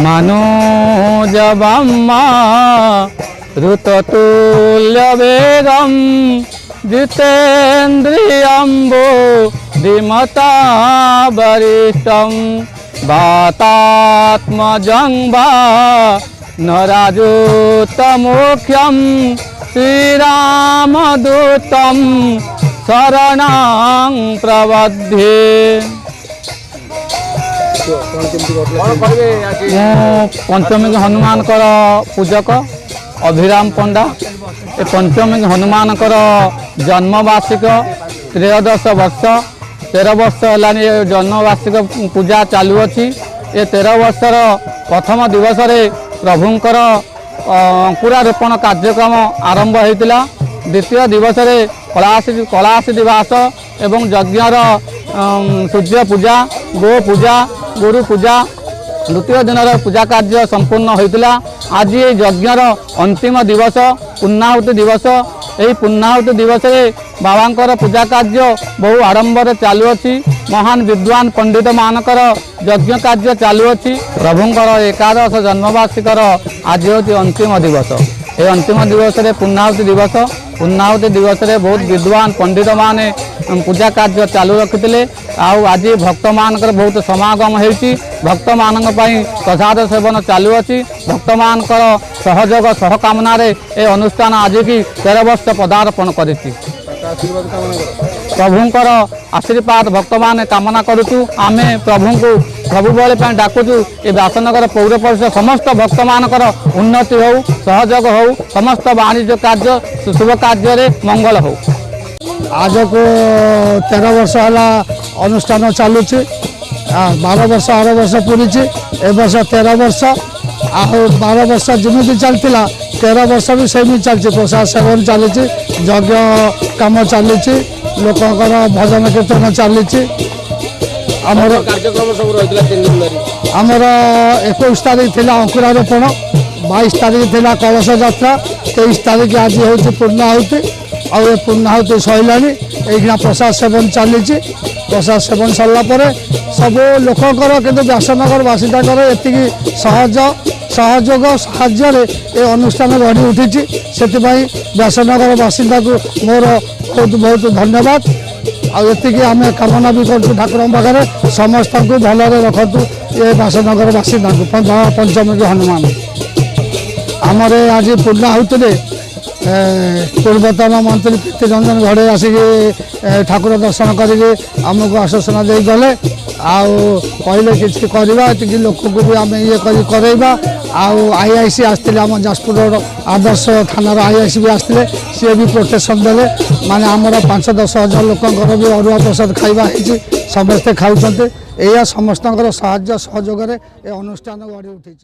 मनोजवम्मा ऋततुल्यवेगं जितेन्द्रियम्बो धीमता वरिष्ठं वातात्मजं वा नराजुतमुख्यं श्रीरामदूतं शरणं प्रपद्ये। पंचमी हनुमान पूजक अभिराम पंडा ए पंचमी हनुमान जन्मवार्षिक 13 वर्ष 13 वर्ष है जन्मवार्षिक पूजा चालू अच्छी ए 13 वर्षर प्रथम दिवस रे प्रभुंकर अंकुरारोपण कार्यक्रम आरंभ होता। द्वितीय दिवस रे कलासी दिवस एवं यज्ञर सूर्य पूजा गो पूजा गुरु पूजा द्वितीय दिन पूजा कार्य संपूर्ण होता। आज ये यज्ञर अंतिम दिवस पूर्णाहुति दिवस। यही पूर्णाहुति दिवस रे बाबांकर पूजा कार्य बहु आडंबर चालू अच्छी। महान विद्वान पंडित मानकर यज्ञ कार्य चालू अच्छी। प्रभुंकर 11 जन्मवार्षिकर आज हूँ अंतिम दिवस। ये अंतिम दिवस रे पूर्णाहुति दिवस। पूर्णाहुति दिवस रे बहुत विद्वान पंडित माने पूजा कार्य चालू रखिते। आज भक्त मानकर बहुत समागम होती। भक्त मानक पई प्रसाद सेवन चालू अच्छी। भक्त मानकर सहयोग सहकामना रे ए अनुष्ठान आज की 13 वर्ष पदार्पण करिछि। प्रभुंकर आशीर्वाद भक्त माने कामना करुचु। आमे प्रभु को सबुबले डाकुचु ए व्यासनगर पौर परिषद समस्त भक्त मानकर उन्नति हो सहयोग हो समस्त वाणिज्य कार्य शुभ कार्य रे मंगल हो। आज को 13 वर्ष है अनुष्ठान चलुची। 12 वर्ष 8 वर्ष पूरी ए वर्ष 13 वर्ष आ 12 वर्ष जमी चलता 13 वर्ष भी सेमी चलती। प्रसाद सेवन चली यज्ञ कम चली लोकंर भजन कीर्तन चली। आमर 21 तारीख थी अंकुरारोपण 22 तारीख थी कलश यात्रा 23 तारीख आज हूँ पूर्णाहुति आ पूर्णाहुति सैला ये प्रसाद सेवन चली। प्रसाद सेवन सरला सब लोकंर किंतु व्यासनगर बासिंदाकर एति सहयोग साहाय्य ये अनुष्ठान गढ़ी उठी। से व्यासनगर बासिंदा को मोर बहुत बहुत धन्यवाद। आती आम कामना भी करूँ ठाकुर पाखे समस्त को भलरे रखतु ये व्यासनगर बासिंदा को पंचमी हनुमान आमर आज पूर्णाहुति पूर्वतन मंत्री प्रीति रंजन घड़े आसिक ठाकुर दर्शन करके आमको आश्वासन दे गले कहले कि करवा ये लोक को भी आम ये करवा आईआईसी आसते आम जाजपुर आदर्श थानार आईआईसी भी आसते सी भी प्रोटेक्शन देले माने आमर 5-10 हजार लोकंर भी अरुआ प्रसाद खाइबा होती समस्ते खाऊँ। या समस्त साहाय्य सहयोग अनुष्ठान गढ़ी उठी।